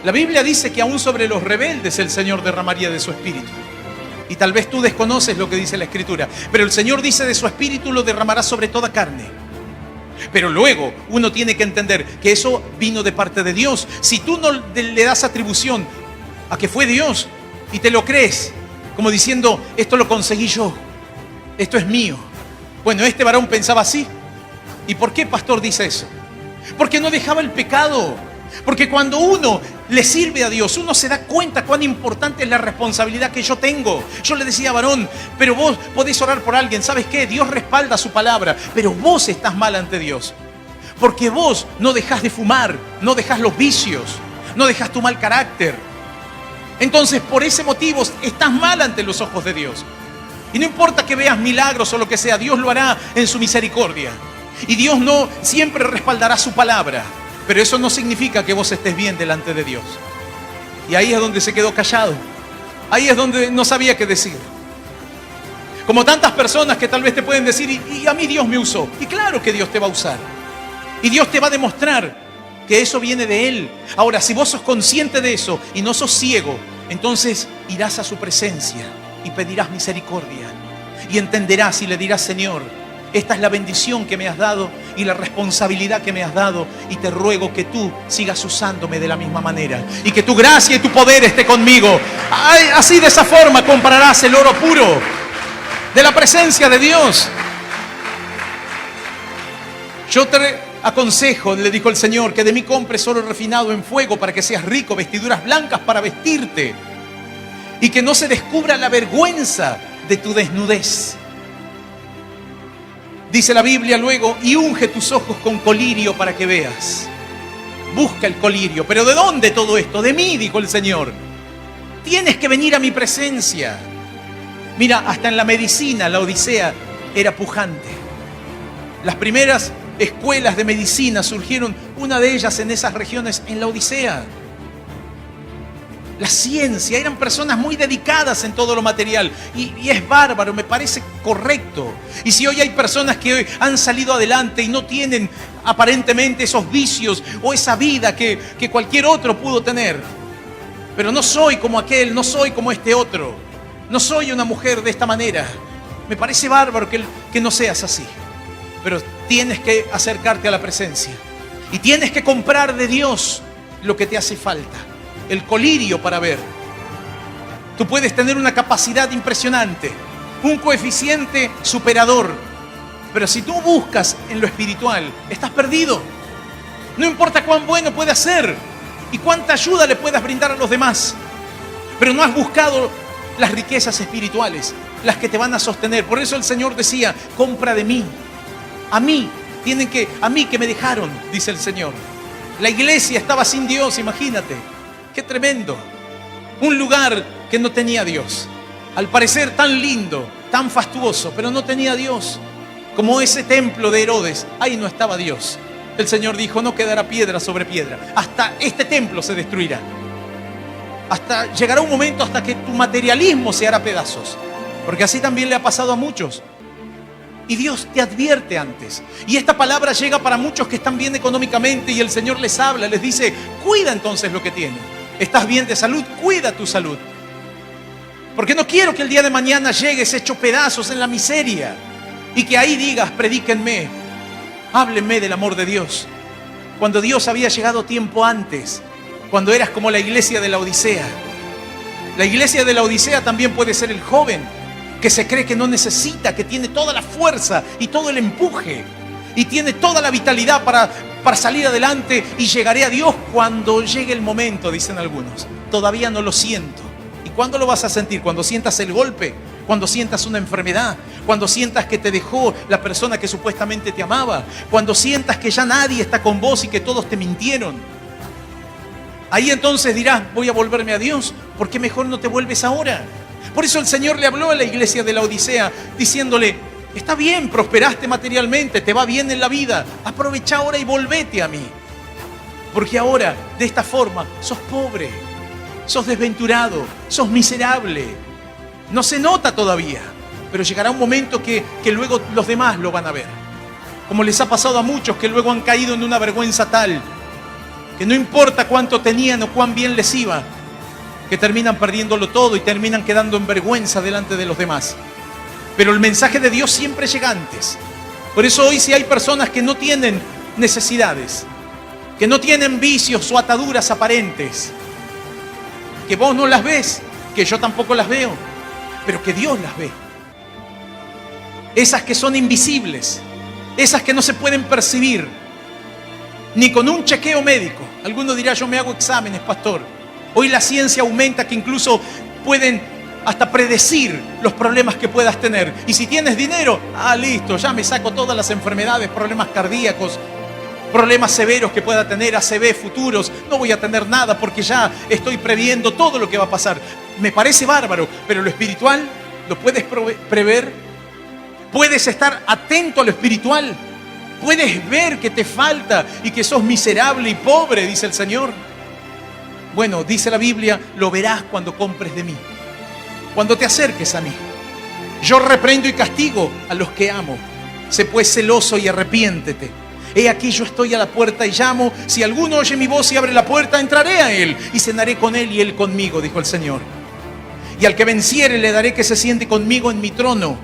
La Biblia dice que aún sobre los rebeldes el Señor derramaría de su espíritu. Y tal vez tú desconoces lo que dice la Escritura, pero el Señor dice: de su espíritu lo derramará sobre toda carne. Pero luego uno tiene que entender que eso vino de parte de Dios. Si tú no le das atribución a que fue Dios y te lo crees, como diciendo: esto lo conseguí yo, esto es mío. Bueno, este varón pensaba así. ¿Y por qué, pastor, dice eso? Porque no dejaba el pecado. Porque cuando uno le sirve a Dios, uno se da cuenta cuán importante es la responsabilidad que yo tengo. Yo le decía: varón, pero vos podés orar por alguien. ¿Sabes qué? Dios respalda su palabra, pero vos estás mal ante Dios. Porque vos no dejás de fumar, no dejás los vicios, no dejás tu mal carácter. Entonces, por ese motivo, estás mal ante los ojos de Dios. Y no importa que veas milagros o lo que sea, Dios lo hará en su misericordia. Y Dios no siempre respaldará su palabra. Pero eso no significa que vos estés bien delante de Dios. Y ahí es donde se quedó callado. Ahí es donde no sabía qué decir. Como tantas personas que tal vez te pueden decir: y a mí Dios me usó. Y claro que Dios te va a usar. Y Dios te va a demostrar que eso viene de Él. Ahora, si vos sos consciente de eso y no sos ciego, entonces irás a su presencia y pedirás misericordia. Y entenderás y le dirás: Señor, esta es la bendición que me has dado y la responsabilidad que me has dado, y te ruego que tú sigas usándome de la misma manera y que tu gracia y tu poder esté conmigo. Así, de esa forma, comprarás el oro puro de la presencia de Dios. Yo te aconsejo, le dijo el Señor, que de mí compres oro refinado en fuego para que seas rico, vestiduras blancas para vestirte, y que no se descubra la vergüenza de tu desnudez. Dice la Biblia luego: y unge tus ojos con colirio para que veas. Busca el colirio. ¿Pero de dónde todo esto? De mí, dijo el Señor. Tienes que venir a mi presencia. Mira, hasta en la medicina la Odisea era pujante. Las primeras escuelas de medicina surgieron, una de ellas en esas regiones, en la Odisea. La ciencia, eran personas muy dedicadas en todo lo material, y es bárbaro, me parece correcto. Y si hoy hay personas que hoy han salido adelante y no tienen aparentemente esos vicios o esa vida que cualquier otro pudo tener, pero no soy como aquel, no soy como este otro, no soy una mujer de esta manera, me parece bárbaro que no seas así. Pero tienes que acercarte a la presencia y tienes que comprar de Dios lo que te hace falta. El colirio para ver. Tú puedes tener una capacidad impresionante, un coeficiente superador, pero si tú buscas en lo espiritual, estás perdido. No importa cuán bueno puedas ser y cuánta ayuda le puedas brindar a los demás, pero no has buscado las riquezas espirituales, las que te van a sostener. Por eso el Señor decía: compra de mí. A mí que me dejaron, dice el Señor. La iglesia estaba sin Dios, imagínate. Qué tremendo. Un lugar que no tenía Dios. Al parecer tan lindo, tan fastuoso, pero no tenía Dios. Como ese templo de Herodes, ahí no estaba Dios. El Señor dijo: no quedará piedra sobre piedra. Hasta este templo se destruirá. Hasta llegará un momento hasta que tu materialismo se hará pedazos. Porque así también le ha pasado a muchos. Y Dios te advierte antes. Y esta palabra llega para muchos que están bien económicamente, y el Señor les habla, les dice: cuida entonces lo que tienen. ¿Estás bien de salud? Cuida tu salud. Porque no quiero que el día de mañana llegues hecho pedazos en la miseria y que ahí digas, predíquenme, háblenme del amor de Dios. Cuando Dios había llegado tiempo antes, cuando eras como la iglesia de la Odisea. La iglesia de la Odisea también puede ser el joven que se cree que no necesita, que tiene toda la fuerza y todo el empuje y tiene toda la vitalidad para salir adelante, y llegaré a Dios cuando llegue el momento, dicen algunos. Todavía no lo siento. ¿Y cuándo lo vas a sentir? Cuando sientas el golpe, cuando sientas una enfermedad, cuando sientas que te dejó la persona que supuestamente te amaba, cuando sientas que ya nadie está con vos y que todos te mintieron. Ahí entonces dirás, voy a volverme a Dios. ¿Por qué mejor no te vuelves ahora? Por eso el Señor le habló a la iglesia de la Odisea diciéndole, está bien, prosperaste materialmente, te va bien en la vida, aprovecha ahora y volvete a mí. Porque ahora, de esta forma, sos pobre, sos desventurado, sos miserable. No se nota todavía, pero llegará un momento que luego los demás lo van a ver. Como les ha pasado a muchos que luego han caído en una vergüenza tal, que no importa cuánto tenían o cuán bien les iba, que terminan perdiéndolo todo y terminan quedando en vergüenza delante de los demás. Pero el mensaje de Dios siempre llega antes. Por eso hoy, si hay personas que no tienen necesidades, que no tienen vicios o ataduras aparentes, que vos no las ves, que yo tampoco las veo, pero que Dios las ve. Esas que son invisibles, esas que no se pueden percibir, ni con un chequeo médico. Alguno dirá, yo me hago exámenes, pastor. Hoy la ciencia aumenta que incluso pueden hasta predecir los problemas que puedas tener. Y si tienes dinero, listo, ya me saco todas las enfermedades, problemas cardíacos, problemas severos que pueda tener, ACV futuros. No voy a tener nada porque ya estoy previendo todo lo que va a pasar. Me parece bárbaro, pero lo espiritual, ¿lo puedes prever? ¿Puedes estar atento a lo espiritual? ¿Puedes ver que te falta y que sos miserable y pobre, dice el Señor? Bueno, dice la Biblia, lo verás cuando compres de mí, cuando te acerques a mí. Yo reprendo y castigo a los que amo. Sé pues celoso y arrepiéntete. He aquí yo estoy a la puerta y llamo. Si alguno oye mi voz y abre la puerta, entraré a él y cenaré con él y él conmigo, dijo el Señor. Y al que venciere le daré que se siente conmigo en mi trono,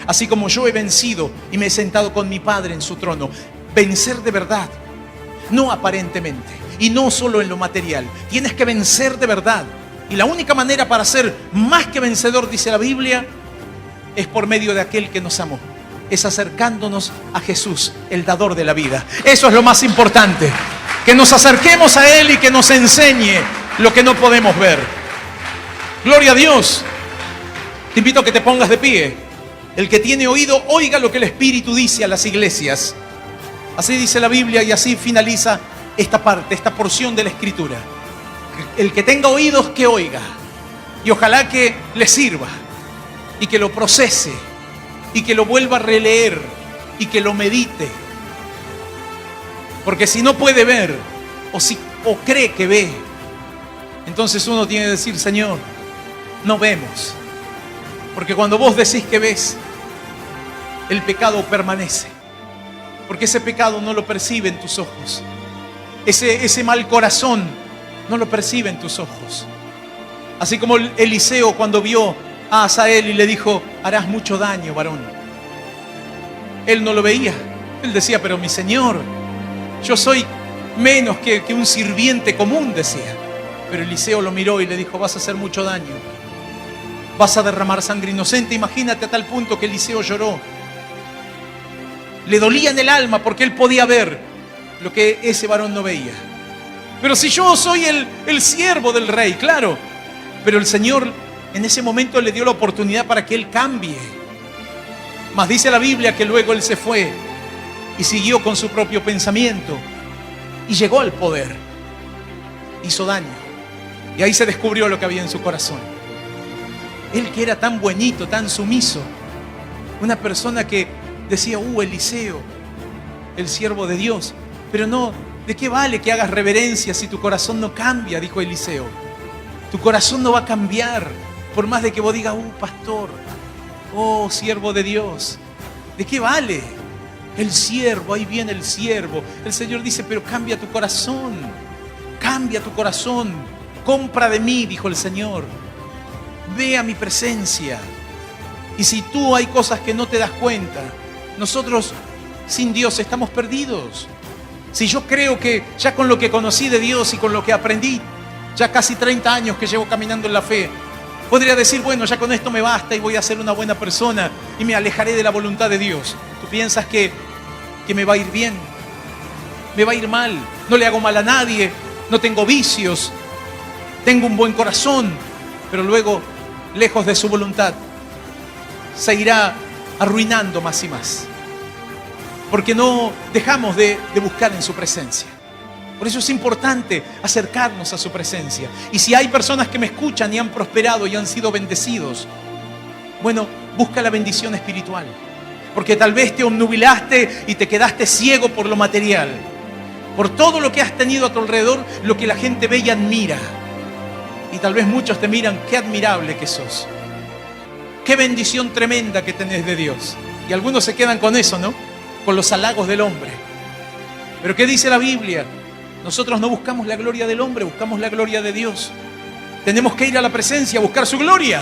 así como yo he vencido y me he sentado con mi Padre en su trono. Vencer de verdad, no aparentemente, y no solo en lo material. Tienes que vencer de verdad. Y la única manera para ser más que vencedor, dice la Biblia, es por medio de aquel que nos amó. Es acercándonos a Jesús, el dador de la vida. Eso es lo más importante. Que nos acerquemos a Él y que nos enseñe lo que no podemos ver. Gloria a Dios. Te invito a que te pongas de pie. El que tiene oído, oiga lo que el Espíritu dice a las iglesias. Así dice la Biblia y así finaliza esta parte, esta porción de la Escritura. El que tenga oídos, que oiga. Y ojalá que le sirva y que lo procese y que lo vuelva a releer y que lo medite. Porque si no puede ver o cree que ve, entonces uno tiene que decir, Señor, no vemos. Porque cuando vos decís que ves, el pecado permanece. Porque ese pecado no lo perciben tus ojos. Ese mal corazón no lo perciben tus ojos. Así como Eliseo cuando vio a Hazael y le dijo, harás mucho daño, varón. Él no lo veía. Él decía, pero mi Señor, yo soy menos que un sirviente común, decía. Pero Eliseo lo miró y le dijo, vas a hacer mucho daño. Vas a derramar sangre inocente. Imagínate a tal punto que Eliseo lloró. Le dolía en el alma porque él podía ver lo que ese varón no veía. Pero si yo soy el siervo del rey, claro. Pero el Señor en ese momento le dio la oportunidad para que él cambie. Mas dice la Biblia que luego él se fue y siguió con su propio pensamiento y llegó al poder. Hizo daño. Y ahí se descubrió lo que había en su corazón. Él que era tan buenito, tan sumiso. Una persona que decía, Eliseo, el siervo de Dios. Pero no, ¿de qué vale que hagas reverencia si tu corazón no cambia? Dijo Eliseo. Tu corazón no va a cambiar, por más de que vos digas, pastor, siervo de Dios. ¿De qué vale? El siervo, ahí viene el siervo. El Señor dice, pero cambia tu corazón. Cambia tu corazón. compra de mí, dijo el Señor. Ve a mi presencia. Y si tú hay cosas que no te das cuenta, nosotros sin Dios estamos perdidos. Si yo creo que ya con lo que conocí de Dios y con lo que aprendí, ya casi 30 años que llevo caminando en la fe, podría decir, bueno, ya con esto me basta y voy a ser una buena persona y me alejaré de la voluntad de Dios. ¿Tú piensas que me va a ir bien? Me va a ir mal. No le hago mal a nadie, no tengo vicios, tengo un buen corazón, pero luego, lejos de su voluntad, se irá arruinando más y más. Porque no dejamos de buscar en su presencia. Por eso es importante acercarnos a su presencia. Y si hay personas que me escuchan y han prosperado y han sido bendecidos, bueno, busca la bendición espiritual. Porque tal vez te obnubilaste y te quedaste ciego por lo material. Por todo lo que has tenido a tu alrededor, lo que la gente ve y admira. Y tal vez muchos te miran, qué admirable que sos. Qué bendición tremenda que tenés de Dios. Y algunos se quedan con eso, ¿no? Con los halagos del hombre. Pero ¿qué dice la Biblia? Nosotros no buscamos la gloria del hombre, buscamos la gloria de Dios. Tenemos que ir a la presencia a buscar su gloria.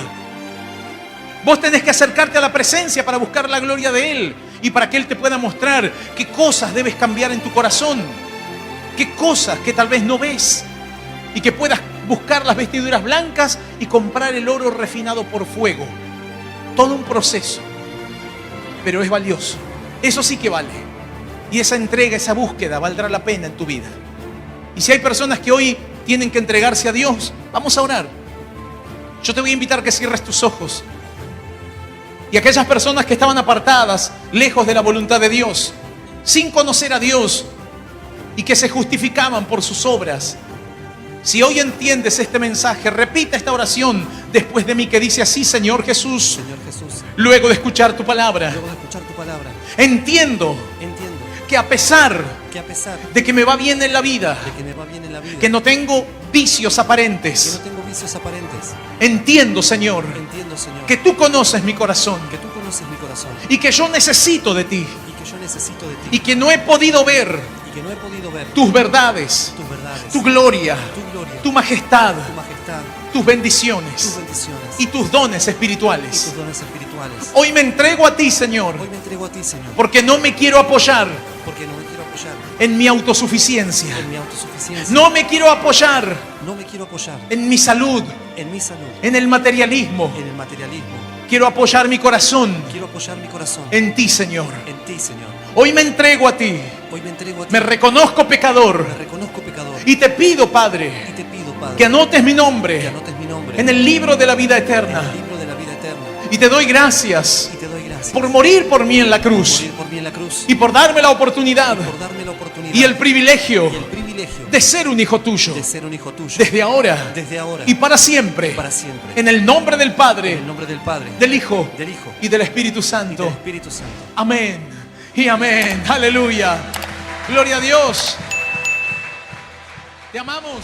Vos tenés que acercarte a la presencia para buscar la gloria de Él y para que Él te pueda mostrar qué cosas debes cambiar en tu corazón, qué cosas que tal vez no ves y que puedas buscar las vestiduras blancas y comprar el oro refinado por fuego. Todo un proceso, pero es valioso. Eso sí que vale. Y esa entrega, esa búsqueda valdrá la pena en tu vida. Y si hay personas que hoy tienen que entregarse a Dios, vamos a orar. Yo te voy a invitar a que cierres tus ojos. Y aquellas personas que estaban apartadas, lejos de la voluntad de Dios, sin conocer a Dios y que se justificaban por sus obras, si hoy entiendes este mensaje, repita esta oración después de mí que dice así: Señor Jesús, luego de escuchar tu palabra, entiendo que a pesar de que me va bien en la vida, que no tengo vicios aparentes, entiendo, Señor, que tú conoces mi corazón y que yo necesito de ti y que no he podido ver tus verdades, tu gloria, tu majestad, tus bendiciones y tus dones espirituales. Hoy me entrego a ti, Señor, porque no me quiero apoyar en mi autosuficiencia. No me quiero apoyar en mi salud, en el materialismo. Quiero apoyar mi corazón en ti, Señor. Hoy me entrego a ti. Me reconozco pecador. Y te pido, Padre, que anotes mi nombre en el libro de la vida eterna. Y te doy gracias por morir por mí en la cruz y por darme la oportunidad y el privilegio de ser un hijo tuyo desde ahora y para siempre, en el nombre del Padre, del Hijo y del Espíritu Santo. Amén y amén. Aleluya. Gloria a Dios. Te amamos.